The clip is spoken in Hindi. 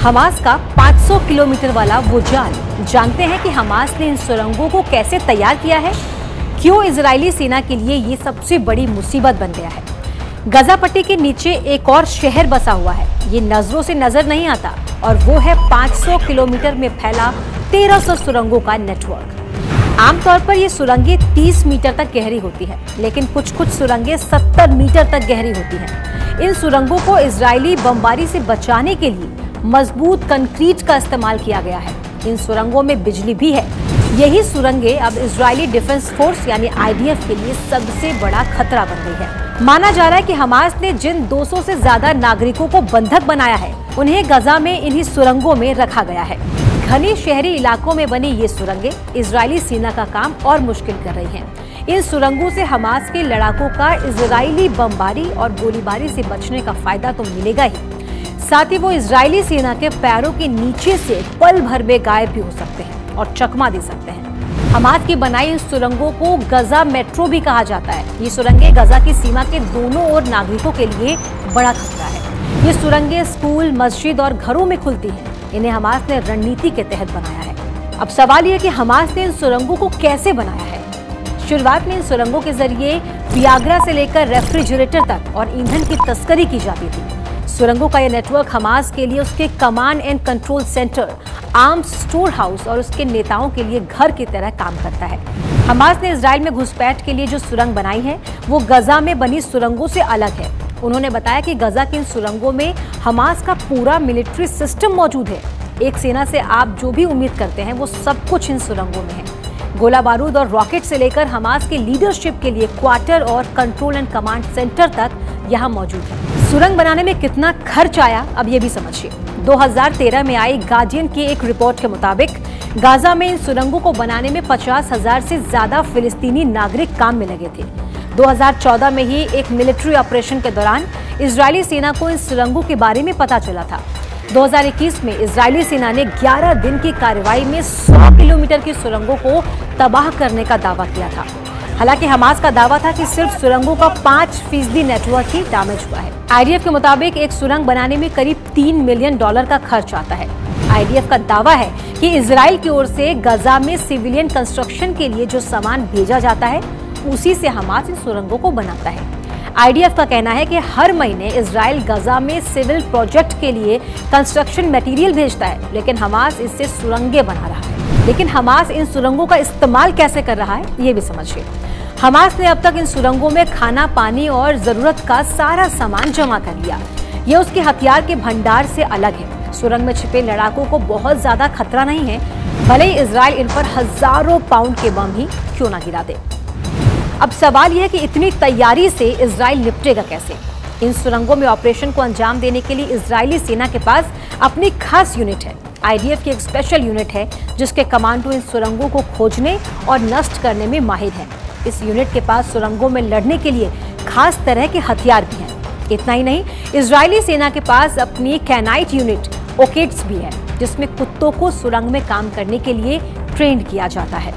हमास का 500 किलोमीटर वाला वो जाल। जानते हैं कि हमास ने इन सुरंगों को कैसे तैयार किया है, क्यों इजरायली सेना के लिए ये सबसे बड़ी मुसीबत बन गया है। गजा पट्टी के नीचे एक और शहर बसा हुआ है, ये नजरों से नजर नहीं आता, और वो है 500 किलोमीटर में फैला 1300 सुरंगों का नेटवर्क। आमतौर पर ये सुरंगें 30 मीटर तक गहरी होती है, लेकिन कुछ सुरंगें 70 मीटर तक गहरी होती हैं। इन सुरंगों को इजरायली बमबारी से बचाने के लिए मजबूत कंक्रीट का इस्तेमाल किया गया है। इन सुरंगों में बिजली भी है। यही सुरंगें अब इजरायली डिफेंस फोर्स यानी IDF के लिए सबसे बड़ा खतरा बन गई है। माना जा रहा है कि हमास ने जिन 200 से ज्यादा नागरिकों को बंधक बनाया है, उन्हें गजा में इन्हीं सुरंगों में रखा गया है। घने शहरी इलाकों में बनी ये सुरंगें इजरायली सेना का काम और मुश्किल कर रही हैं। इन सुरंगों से हमास के लड़ाकों का इजरायली बमबारी और गोलीबारी से बचने का फायदा तो मिलेगा ही, साथ ही वो इजरायली सेना के पैरों के नीचे से पल भर में गायब भी हो सकते हैं और चकमा दे सकते हैं। हमास की बनाई इन सुरंगों को गजा मेट्रो भी कहा जाता है। ये सुरंगें गजा की सीमा के दोनों ओर नागरिकों के लिए बड़ा खतरा है। ये सुरंगें स्कूल, मस्जिद और घरों में खुलती हैं। इन्हें हमास ने रणनीति के तहत बनाया है। अब सवाल ये कि हमास ने इन सुरंगों को कैसे बनाया है। शुरुआत में इन सुरंगों के जरिए वियाग्रा से लेकर रेफ्रिजरेटर तक और ईंधन की तस्करी की जाती थी। सुरंगों का यह नेटवर्क हमास के लिए उसके command and control centre, arms store house और उसके नेताओं के लिए घर की तरह काम करता है। हमास ने इजराइल में घुसपैठ के लिए जो सुरंग बनाई है, वो गजा में बनी सुरंगों से अलग है। उन्होंने बताया कि गजा की इन सुरंगों में हमास का पूरा मिलिट्री सिस्टम मौजूद है। एक सेना से आप जो भी उम्मीद करते हैं, वो सब कुछ इन सुरंगों में है। गोला बारूद और रॉकेट से लेकर हमास की लीडरशिप के लिए क्वार्टर और कंट्रोल एंड कमांड सेंटर तक यहाँ मौजूद है। सुरंग बनाने में कितना खर्च आया, अब ये भी समझिए। 2013 में आई गार्डियन की एक रिपोर्ट के मुताबिक गाजा में इन सुरंगों को बनाने में 50,000 से ज्यादा फिलिस्तीनी नागरिक काम में लगे थे। 2014 में ही एक मिलिट्री ऑपरेशन के दौरान इजरायली सेना को इन सुरंगों के बारे में पता चला था। 2021 में इजरायली सेना ने 11 दिन की कार्रवाई में 100 किलोमीटर की सुरंगों को तबाह करने का दावा किया था। हालांकि हमास का दावा था कि सिर्फ सुरंगों का 5% नेटवर्क ही डैमेज हुआ है। IDF के मुताबिक एक सुरंग बनाने में करीब $3 मिलियन का खर्च आता है। IDF का दावा है कि इजराइल की ओर से गजा में सिविलियन कंस्ट्रक्शन के लिए जो सामान भेजा जाता है, उसी से हमास इन सुरंगों को बनाता है। IDF का कहना है कि हर महीने इजराइल गजा में सिविल प्रोजेक्ट के लिए कंस्ट्रक्शन मटेरियल भेजता है, लेकिन हमास इससे सुरंगें बना रहा है। लेकिन हमास इन सुरंगों का इस्तेमाल कैसे कर रहा है, ये भी समझिए। हमास ने अब तक इन सुरंगों में खाना, पानी और जरूरत का सारा सामान जमा कर लिया। ये उसके हथियार के भंडार से अलग है। सुरंग में छिपे लड़ाकों को बहुत ज्यादा खतरा नहीं है, भले ही इजराइल इन पर हजारों पाउंड के बम ही क्यों ना गिरा दे। अब सवाल यह है कि इतनी तैयारी से इजराइल निपटेगा कैसे। इन सुरंगों में ऑपरेशन को अंजाम देने के लिए इजरायली सेना के पास अपनी खास यूनिट है। IDF की एक स्पेशल यूनिट है, जिसके कमांडो इन सुरंगों को खोजने और नष्ट करने में माहिर हैं। इस यूनिट के पास सुरंगों में लड़ने के लिए खास तरह के हथियार भी हैं। इतना ही नहीं, इजरायली सेना के पास अपनी कैनाइट यूनिट ओकेट्स भी है, जिसमें कुत्तों को सुरंग में काम करने के लिए ट्रेंड किया जाता है।